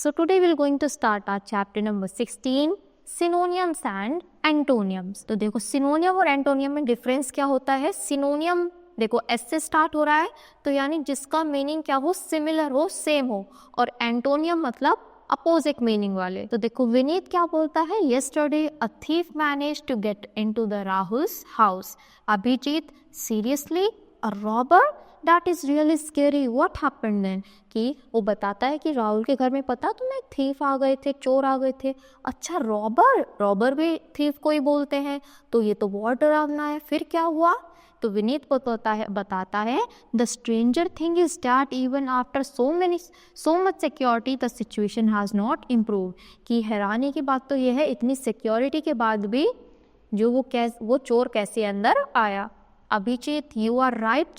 So today we're going to start our chapter number 16, synonyms and antonyms. तो देखो सिनोनियम और antonym में difference क्या होता है. सिनोनियम देखो एस से स्टार्ट हो रहा है तो यानी जिसका मीनिंग क्या हो, सिमिलर हो, सेम हो, और एंटोनियम मतलब अपोजिट मीनिंग वाले. तो देखो विनीत क्या बोलता है, yesterday a thief manage to get into the Rahul's house. Abhijeet, seriously a robber, that is really scary, what happened then. कि वो बताता है कि राहुल के घर में पता तुम्हें थीफ आ गए थे, चोर आ गए थे. अच्छा रॉबर, रॉबर भी थीफ को ही बोलते हैं, तो ये तो बहुत डरावना है. फिर क्या हुआ. तो विनीत बताता है the stranger thing is that even after so much security the situation has not improve. कि हैरानी की बात तो यह है इतनी सिक्योरिटी के बाद भी जो वो चोर कैसे अंदर आया. Abhijeet, you are right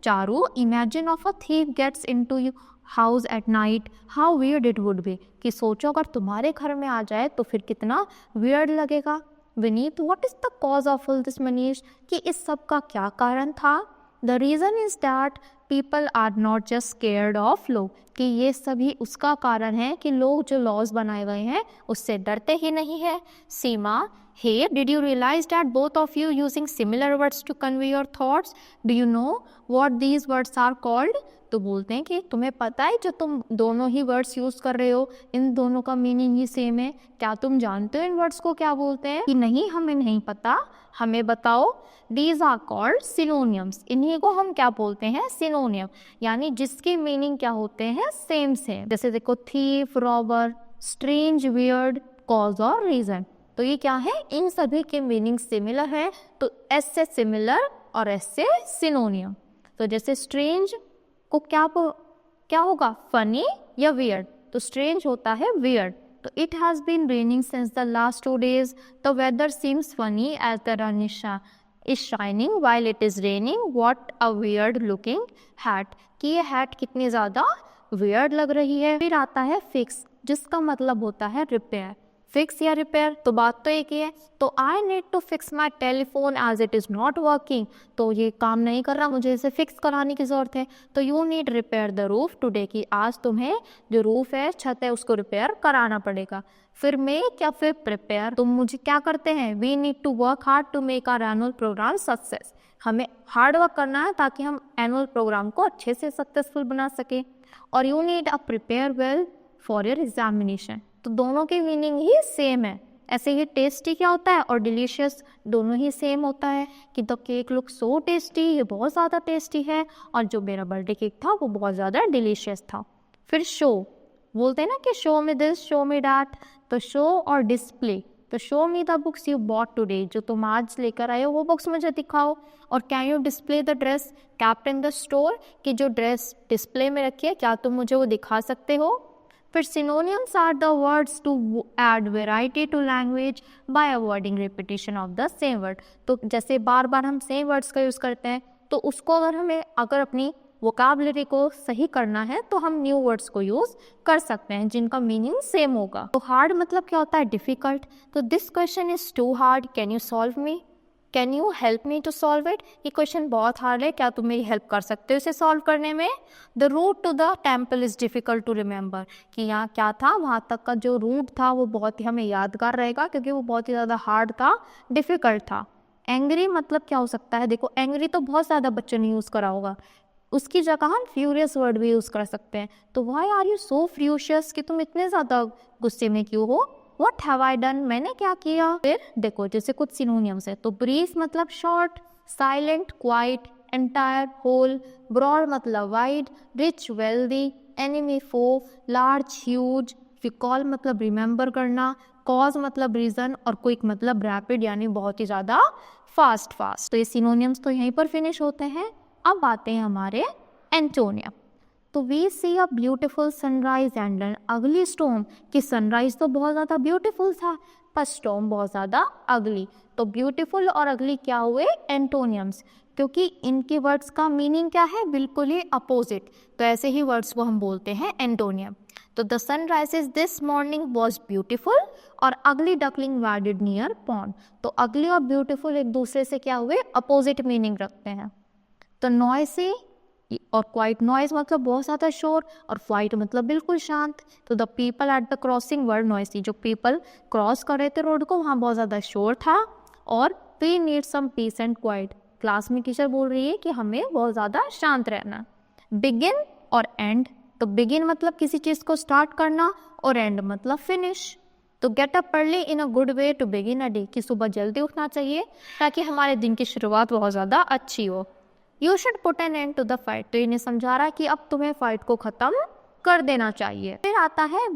Charu, imagine of a thief gets into you house at night, how weird it would be. कि सोचो अगर तुम्हारे घर में आ जाए तो फिर कितना वियर्ड लगेगा. Vineet, what is the cause of all this Manish. कि इस सब का क्या कारण था. The reason is that people are not just scared of law. कि ये सभी उसका कारण है कि लोग जो लॉज बनाए गए हैं उससे डरते ही नहीं है. सीमा, hey, did you realize that both of you using similar words to convey your thoughts? Do you know what these words are called? तो बोलते हैं कि तुम्हें पता है जो तुम दोनों ही वर्ड्स यूज़ कर रहे हो, इन दोनों का मीनिंग ही सेम है. क्या तुम जानते हो इन वर्ड्स को क्या बोलते हैं. कि नहीं, हमें नहीं पता, हमें बताओ. These are called synonyms. इन्हीं को हम क्या बोलते हैं, सिनोनियम. यानी जिसके मीनिंग क्या होते हैं, सेम सेम. जैसे देखो thief, robber, strange, weird, cause और रीजन. तो ये क्या है, इन सभी के मीनिंग सिमिलर है. तो एस से सिमिलर और एस से सिनोनियम. तो जैसे स्ट्रेंज को क्या होगा, फनी या वियर्ड. तो स्ट्रेंज होता है वियर्ड. तो it has been raining since the last 2 days. The weather seems funny as the run is shining while it is raining. What a weird looking hat. कि ये हैट कितनी ज़्यादा weird लग रही है. फिर आता है फिक्स, जिसका मतलब होता है रिपेयर. फिक्स या रिपेयर, तो बात तो एक ही है. तो I need to fix my telephone as it is not working. तो ये काम नहीं कर रहा, मुझे इसे फिक्स कराने की ज़रूरत है. तो you need repair the roof today. कि आज तुम्हें जो रूफ है, छत है, उसको रिपेयर कराना पड़ेगा. फिर मेक या फिर प्रिपेयर, तुम मुझे क्या करते हैं. We need to work hard to make our annual programme success. हमें हार्ड वर्क करना है ताकि हम एनुअल प्रोग्राम को अच्छे से सक्सेसफुल बना सके. और you need a prepare well for your examination. तो दोनों की मीनिंग ही सेम है. ऐसे ही टेस्टी क्या होता है और डिलीशियस दोनों ही सेम होता है. कि the cake look so tasty, ये बहुत ज़्यादा टेस्टी है, और जो मेरा बर्थडे केक था वो बहुत ज़्यादा डिलीशियस था. फिर शो, बोलते हैं ना कि show me this, show me that. तो शो और डिस्प्ले, तो show me the books you bought today. जो तुम आज लेकर आए हो वो बुक्स मुझे दिखाओ. और can you display the dress kept in the store. कि जो ड्रेस डिस्प्ले में रखी है क्या तुम मुझे वो दिखा सकते हो. फिर synonyms are the words to add variety to language by avoiding repetition of the same word. तो जैसे बार बार हम सेम वर्ड्स का यूज़ करते हैं, तो उसको अगर अपनी वोकाबलरी को सही करना है तो हम न्यू वर्ड्स को यूज़ कर सकते हैं जिनका मीनिंग सेम होगा. तो हार्ड मतलब क्या होता है, डिफ़िकल्ट. तो this question is too hard, can you solve me, can you help me to solve it. ये क्वेश्चन बहुत हार्ड है, क्या तुम मेरी हेल्प कर सकते हो इसे सॉल्व करने में. The route to the temple is difficult to remember. कि यहाँ क्या था, वहाँ तक का जो रूट था वो बहुत ही हमें यादगार रहेगा क्योंकि वो बहुत ही ज़्यादा हार्ड था, डिफ़िकल्ट था. एंग्री मतलब क्या हो सकता है. देखो एंग्री तो बहुत ज़्यादा बच्चों ने यूज़ करा होगा, उसकी जगह हम फ्यूरियस वर्ड भी यूज़ कर सकते हैं. तो वाई आर यू सो फ्यूशियस, कि तुम इतने ज़्यादा गुस्से में क्यों हो. What have I done, मैंने क्या किया. फिर देखो जैसे कुछ सिनोनियम्स है. तो ब्रीफ मतलब short, silent, quite, entire, whole. Broad मतलब wide, rich, wealthy, enemy, foe, large, huge. Recall मतलब रिमेंबर करना, कॉज मतलब रीज़न, और क्विक मतलब रैपिड यानी बहुत ही ज़्यादा फास्ट. तो ये सिनोनियम्स तो यहीं पर फिनिश होते हैं. अब आते हैं हमारे एंटोनियम. तो we see a beautiful sunrise and an ugly storm. कि सनराइज तो बहुत ज़्यादा ब्यूटीफुल था पर स्टॉर्म बहुत ज़्यादा अगली. तो ब्यूटीफुल और अगली क्या हुए, एंटोनियम्स, क्योंकि इनके वर्ड्स का मीनिंग क्या है, बिल्कुल ही अपोजिट. तो ऐसे ही वर्ड्स को हम बोलते हैं एंटोनियम. तो the sunrises this morning was beautiful और अगली डकलिंग वाइडेड नियर पॉन्ड. तो अगली और ब्यूटीफुल एक दूसरे से क्या हुए, अपोजिट मीनिंग रखते हैं. तो नॉइसी और क्वाइट नॉइज मतलब बहुत ज़्यादा शोर, और क्वाइट मतलब बिल्कुल शांत। तो the people at the crossing were noisy, जो पीपल क्रॉस कर रहे थे रोड को वहाँ बहुत ज़्यादा शोर था। और we need some peace and quiet, class में टीचर बोल रही है कि हमें बहुत ज़्यादा शांत रहना। बिगिन और एंड, तो बिगिन मतलब किसी चीज़ को स्टार्ट करना और एंड मतलब फिनिश। तो get up early in a good way to begin a day, कि सुबह जल्दी उठना चाहिए ताकि हमारे दिन की शुरुआत बहुत ज़्यादा अच्छी हो। You should put an end to the fight, तो इन्हें समझा रहा है कि अब तुम्हें फाइट को ख़त्म कर देना चाहिए। फिर आता है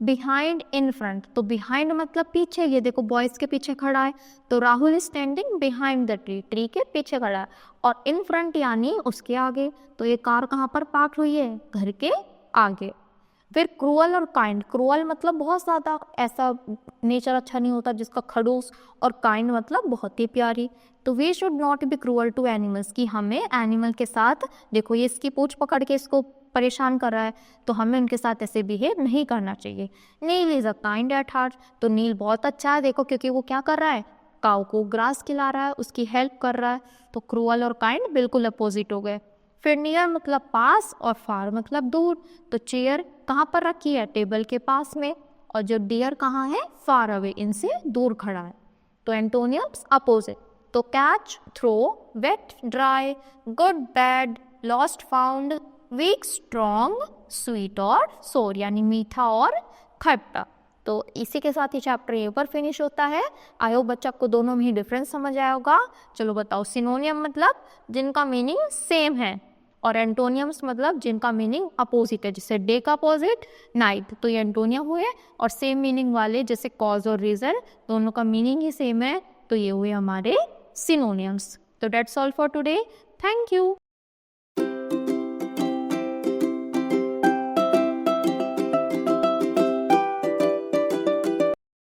बिहाइंड इन फ्रंट, तो बिहाइंड मतलब पीछे, ये देखो बॉयज़ के पीछे खड़ा है, तो Rahul standing behind the tree, tree के पीछे खड़ा है, और इन फ्रंट यानी उसके आगे। तो ये कार कहाँ पर पार्क हुई है? घर के आगे। फिर क्रूअल और काइंड, क्रूअल मतलब बहुत ज़्यादा ऐसा नेचर अच्छा नहीं होता जिसका खड़ूस, और काइंड मतलब बहुत ही प्यारी। तो we should not be cruel to animals, कि हमें एनिमल के साथ, देखो ये इसकी पूंछ पकड़ के इसको परेशान कर रहा है, तो हमें उनके साथ ऐसे बिहेव नहीं करना चाहिए। Neel is a kind at heart, तो नील बहुत अच्छा है, देखो क्योंकि वो क्या कर रहा है? काऊ को ग्रास खिला रहा है, उसकी हेल्प कर रहा है। तो क्रूअल और काइंड बिल्कुल अपोजिट हो गए। फिर नियर मतलब पास और फार मतलब दूर, तो चेयर कहाँ पर रखी है? टेबल के पास में, और जो डियर कहाँ है? फार अवे, इनसे दूर खड़ा है। तो एंटोनियम्स अपोजिट, तो catch, throw, wet, dry, good, bad, lost, found, weak, strong, sweet और सोर, यानी मीठा और खट्टा। तो इसी के साथ ही चैप्टर यहीं पर फिनिश होता है। आई होप बच्चा को दोनों में ही डिफरेंस समझ आया होगा। चलो बताओ, सिनोनियम मतलब जिनका मीनिंग सेम है, और एंटोनियम्स मतलब जिनका मीनिंग अपोजिट है, जैसे डे का अपोजिट नाइट, तो ये एंटोनियम हुए। और सेम मीनिंग वाले जैसे कॉज और रीजन, दोनों का मीनिंग ही सेम है, तो ये हुए हमारे सिनोनियम्स। तो that's all for today, thank you.